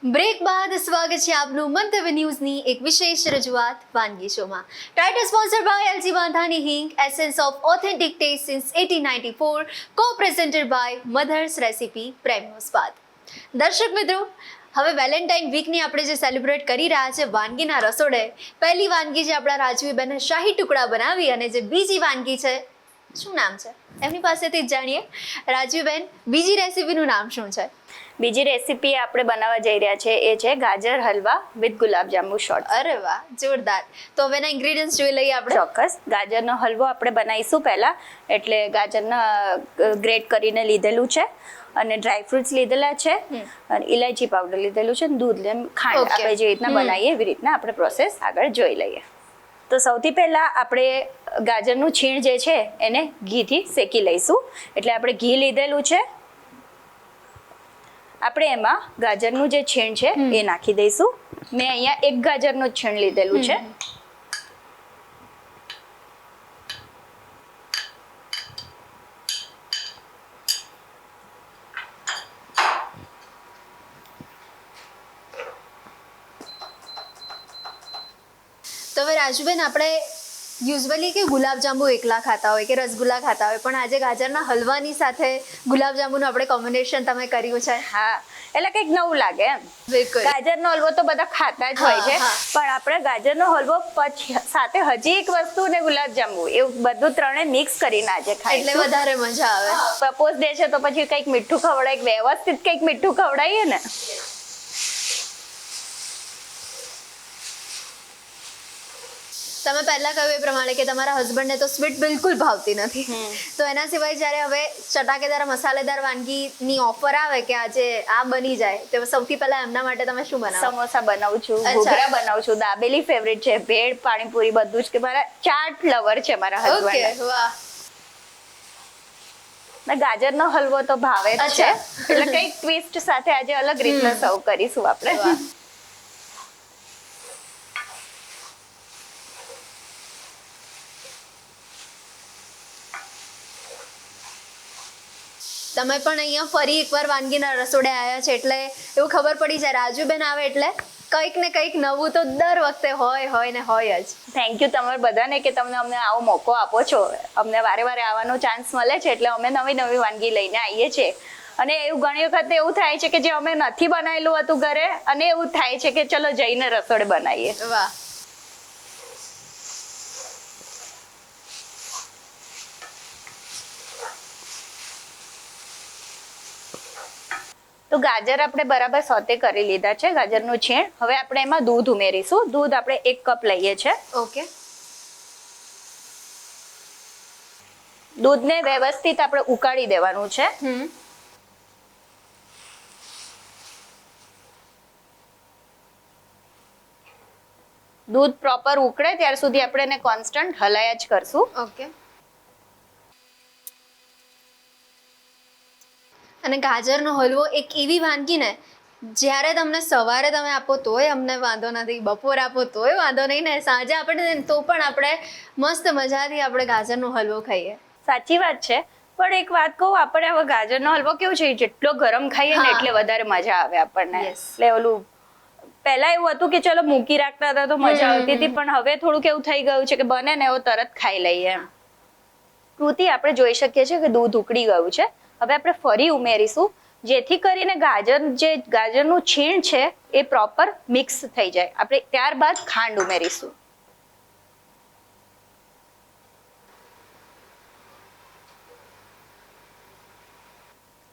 Break બાદ સ્વાગત છે આપનું મંતવ્ય ન્યૂઝની એક વિશેષ રજૂઆત વાનગી શોમાં. ટાઇટલ સ્પોન્સર બાય એલજી વાંધાની હિંગ, essence of authentic taste since 1894, કો પ્રેઝન્ટેડ બાય મધર્સ રેસિપી પ્રેમિયમ સ્વાદ. દર્શક મિત્રો, હવે વેલેન્ટાઇન વીકની આપણે જે સેલિબ્રેટ કરી રહ્યા છે વાનગીના રસોડે, પહેલી વાનગી જે આપણા રાજવીબેને શાહી ટુકડા બનાવી અને જે બીજી વાનગી છે, શું નામ છે એમની પાસેથી જ જાણીએ. રાજવીબેન, બીજી રેસિપીનું નામ શું છે? બીજી રેસીપી આપણે બનાવવા જઈ રહ્યા છે એ છે ગાજર હલવા વિથ ગુલાબજાંબુ શોર્ટ. અરે વાહ, જોરદાર. તો હવે એના ઇન્ગ્રેડિયન્ટ્સ જોઈ લઈએ આપણે. ચોક્કસ. ગાજરનો હલવો આપણે બનાવીશું પહેલા, એટલે ગાજરના ગ્રેટ કરીને લીધેલું છે અને ડ્રાયફ્રૂટ્સ લીધેલા છે અને ઇલાયચી પાવડર લીધેલું છે, દૂધ ને ખાંડ. Okay. આપણે જે રીતના બનાવીએ એવી રીતના આપણે પ્રોસેસ આગળ જોઈ લઈએ. તો સૌથી પહેલા આપણે ગાજરનું છીણ જે છે એને ઘીથી શેકી લઈશું. એટલે આપણે ઘી લીધેલું છે, આપણે એમાં ગાજરનું જે છીણ છે એ નાખી દઈશું. મેં અહીંયા એક ગાજરનું જ છીણ લીધેલું છે. તો હવે રાજુબેન, આપણે યુઝ્યુઅલી કે ગુલાબજાંબુ એકલા ખાતા હોય કે રસગુલ્લા ખાતા હોય, પણ આજે ગાજરના હલવાની સાથે ગુલાબજાંબુનું આપણે કોમ્બિનેશન તમે કર્યું છે. હા, એટલે કંઈક નવું લાગે એમ. બિલકુલ. ગાજરનો હલવો તો બધા ખાતા જ હોય છે, પણ આપણે ગાજરનો હલવો પછી સાથે હજી એક વસ્તુ ને ગુલાબજાંબુ, એવું બધું ત્રણે મિક્સ કરીને આજે એટલે ખાઈશું. વધારે મજા આવે. પ્રપોઝ ડે છે તો પછી કંઈક મીઠું ખવડાય, વ્યવસ્થિત કંઈક મીઠું ખવડાવીએ ને. તમે પહેલા કહ્યું એ પ્રમાણે કે તમારા હસબન્ડને તો સ્વીટ બિલકુલ ભાવતી નથી, તો એના સિવાય જ્યારે હવે ચટાકેદાર મસાલેદાર વાનગીની ઓફર આવે કે આજે આ બની જાય, તો સૌથી પહેલા એમના માટે તમે શું બનાવો? સમોસા બનાવું છું, અચ્છા. ઘૂઘરા બનાવું છું, દાબેલી ફેવરેટ છે, ભેળ, પાણીપુરી, બધું જ. કે મારા ચાટ લવર છે મારા ઓકે, હસબન્ડ. વાહ. ગાજરનો હલવો તો ભાવે જ છે, અચ્છા. એટલે કંઈક ટ્વિસ્ટ સાથે આજે અલગ રીતના સર્વ કરીશું આપણે. વાહ. તમે પણ અહીંયા ફરી એકવાર વાનગીના રસોડે આવ્યા છે, એટલે એવું ખબર પડી જાય રાજુબેન આવે એટલે કંઈક ને કંઈક નવું તો દર વખતે હોય ને હોય જ. થેન્ક યુ તમારા બધાને કે તમે અમને આવો મોકો આપો છો. અમને વારે વારે આવવાનો ચાન્સ મળે છે, એટલે અમે નવી નવી વાનગી લઈને આવીએ છીએ. અને એવું ઘણી વખત એવું થાય છે કે જે અમે નથી બનાવેલું હતું ઘરે, અને એવું થાય છે કે ચલો જઈને રસોડે બનાવીએ. વાહ. તો ગાજર આપણે બરાબર સોતે કરી લીધા છે, ગાજરનું છીણ. હવે આપણે એમાં દૂધ ઉમેરીશું. દૂધ આપણે 1 કપ લઈએ છે. ઓકે. દૂધને વ્યવસ્થિત આપણે ઉકાળી દેવાનું છે. દૂધ પ્રોપર ઉકળે ત્યાર સુધી આપણે એને કોન્સ્ટન્ટ હલાયા જ કરશું. ઓકે. અને ગાજરનો હલવો એક એવી વાનગી ને, જ્યારે તમને સવારે તમે આપો તોય અમને વાંધો નથી, બપોરે આપો તોય વાંધો નહીં, ને સાંજે આપણે તો પણ આપણે મસ્ત મજાથી આપણે ગાજરનો હલવો ખાઈએ. સાચી વાત છે. પણ એક વાત કહું, આપણે હવે ગાજરનો હલવો કેવું છે, જેટલો ગરમ ખાઈએ ને એટલે વધારે મજા આવે આપણને. એટલે ઓલું પહેલા એવું હતું કે ચલો મૂકી રાખતા હતા તો મજા આવતી હતી, પણ હવે થોડુંક એવું થઈ ગયું છે કે બને ને એવું તરત ખાઈ લઈએ એમ. કૃતિ, આપણે જોઈ શકીએ છીએ કે દૂધ ઉકળી ગયું છે. હવે આપણે ફરી ઉમેરીશું, જેથી કરીને ગાજરનું છીણ છે એ પ્રોપર મિક્સ થઈ જાય. આપણે ત્યારબાદ ખાંડ ઉમેરીશું.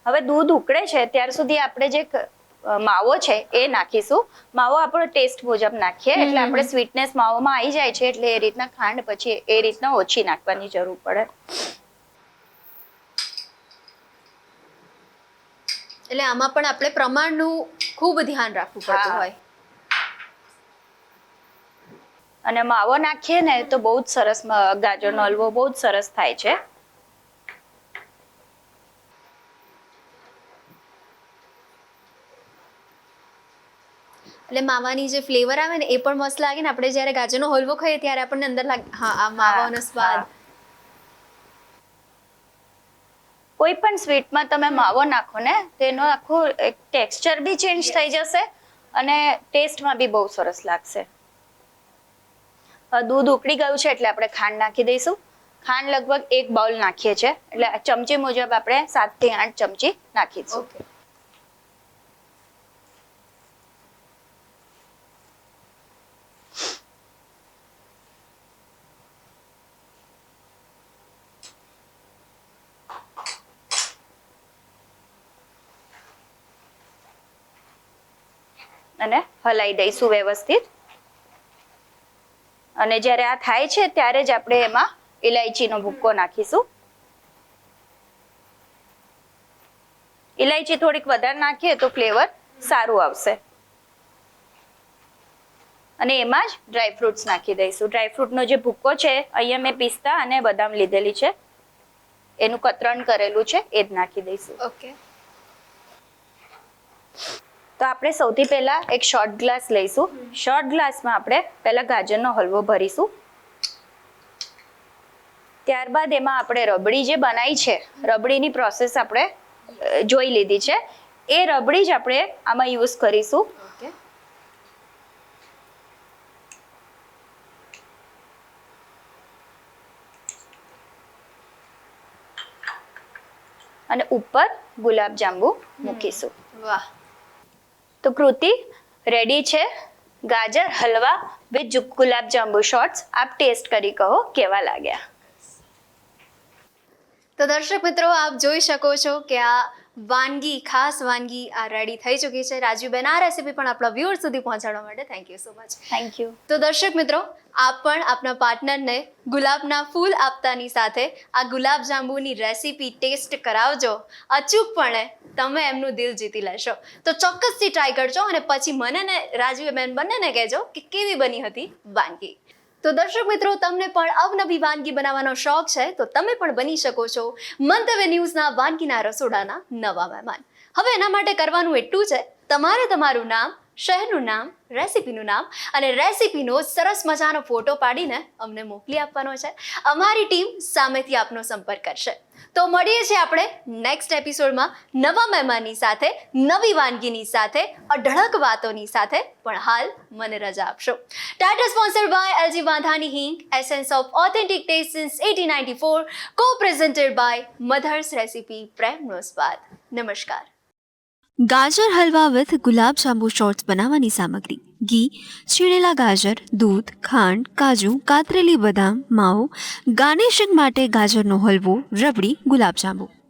હવે દૂધ ઉકળે છે ત્યાર સુધી આપણે જે માવો છે એ નાખીશું. માવો આપણો ટેસ્ટ મુજબ નાખીએ, એટલે આપણે સ્વીટનેસ માવોમાં આવી જાય છે, એટલે એ રીતના ખાંડ પછી એ રીતના ઓછી નાખવાની જરૂર પડે. એટલે આમાં પણ આપણે પ્રમાણનું ખૂબ ધ્યાન રાખવું પડતું હોય. અને માવો નાખીએ ને તો બહુ જ સરસ ગાજરનો હલવો બહુ જ સરસ થાય છે. એટલે માવાની જે ફ્લેવર આવે ને એ પણ મસ્ત લાગે ને. આપણે જ્યારે ગાજરનો હલવો ખાઈએ ત્યારે આપણને અંદર લાગે હા આ માવાનો સ્વાદ. કોઈ પણ સ્વીટમાં તમે માવો નાખો ને, તેનો આખું ટેક્સચર બી ચેન્જ થઈ જશે અને ટેસ્ટમાં બી બહુ સરસ લાગશે. દૂધ ઉકળી ગયું છે એટલે આપણે ખાંડ નાખી દઈશું. ખાંડ લગભગ 1 બાઉલ નાખીએ છીએ, એટલે ચમચી મુજબ આપણે 7 થી 8 ચમચી નાખીશું. ઓકે. અને હલાઈ દઈશું વ્યવસ્થિત. અને જ્યારે આ થાય છે ત્યારે જ આપણે એમાં ઇલાયચીનો ભૂક્કો નાખીશું. ઇલાયચી થોડીક વધારે નાખીએ તો ફ્લેવર સારું આવશે. અને એમાં જ ડ્રાયફ્રૂટ્સ નાખી દઈશું. ડ્રાયફ્રૂટનો જે ભૂક્કો છે, અહીંયા મેં પિસ્તા અને બદામ લીધેલી છે, એનું કતરણ કરેલું છે, એ જ નાખી દઈશું. ઓકે. તો આપણે સૌથી પહેલા એક શોર્ટ ગ્લાસ લઈશું. શોર્ટ ગ્લાસમાં આપણે પહેલા ગાજરનો હલવો ભરીશું. ત્યારબાદ એમાં આપણે રબડી જે બનાવી છે, રબડીની પ્રોસેસ આપણે જોઈ લીધી છે, એ રબડી જ આપણે આમાં યુઝ કરીશું. ઓકે. અને ઉપર ગુલાબજાંબુ મૂકીશું. વાહ. તો કૃતિ રેડી છે ગાજર હલવા વિથ ગુલાબજાંબુ શોર્ટ્સ. આપ ટેસ્ટ કરી કહો કેવા લાગ્યા. તો દર્શક મિત્રો, આપ જોઈ શકો છો કે આ વાનગી, ખાસ વાનગી આ રેડી થઈ ચૂકી છે. રાજુબેન, આ રેસીપી પણ આપણા વ્યુઅર્સ સુધી પહોંચાડવા માટે thank you so much. Thank you. તો દર્શક મિત્રો, આપ પણ આપના પાર્ટનરને ગુલાબના ફૂલ આપતાની સાથે આ ગુલાબજાંબુની રેસીપી ટેસ્ટ કરાવજો. અચૂકપણે તમે એમનું દિલ જીતી લેશો. તો ચોક્કસથી ટ્રાય કરજો અને પછી મને ને રાજુબેન બંનેને કહેજો કે કેવી બની હતી વાનગી. તો દર્શક મિત્રો, તમને પણ અવનવી વાનગી બનાવવાનો શોખ છે તો તમે પણ બની શકો છો મંતવ્ય ન્યૂઝના વાનગીના રસોડાના નવા મહેમાન. હવે એના માટે કરવાનું એટલું છે, તમારે તમારું નામ, શહેરનું નામ, રેસીપીનું નામ અને રેસીપીનો સરસ મજાનો ફોટો પાડીને અમને મોકલી આપવાનો છે. અમારી ટીમ સામેથી આપનો સંપર્ક કરશે. તો મળીએ છીએ આપણે નેક્સ્ટ એપિસોડમાં નવા મહેમાનની સાથે, નવી વાનગીની સાથે, અઢળક વાતોની સાથે. પણ હાલ મને રજા આપશો. ટાઇટલ સ્પોન્સર્ડ બાય એલજી વાંધાની હિંગ, essence of authentic taste since 1894, co-presented by Mother's Recipe, પ્રેમનો સ્વાદ. નમસ્કાર. ગાજર હલવા વિથ ગુલાબ જાંબુ શોર્ટ્સ બનાવવાની સામગ્રી: ઘી, છીણેલા ગાજર, દૂધ, ખાંડ, કાજુ, કાતરેલી બદામ, માવો, ગાર્નિશિંગ માટે ગાજરનો હલવો, રબડી, ગુલાબ જાંબુ.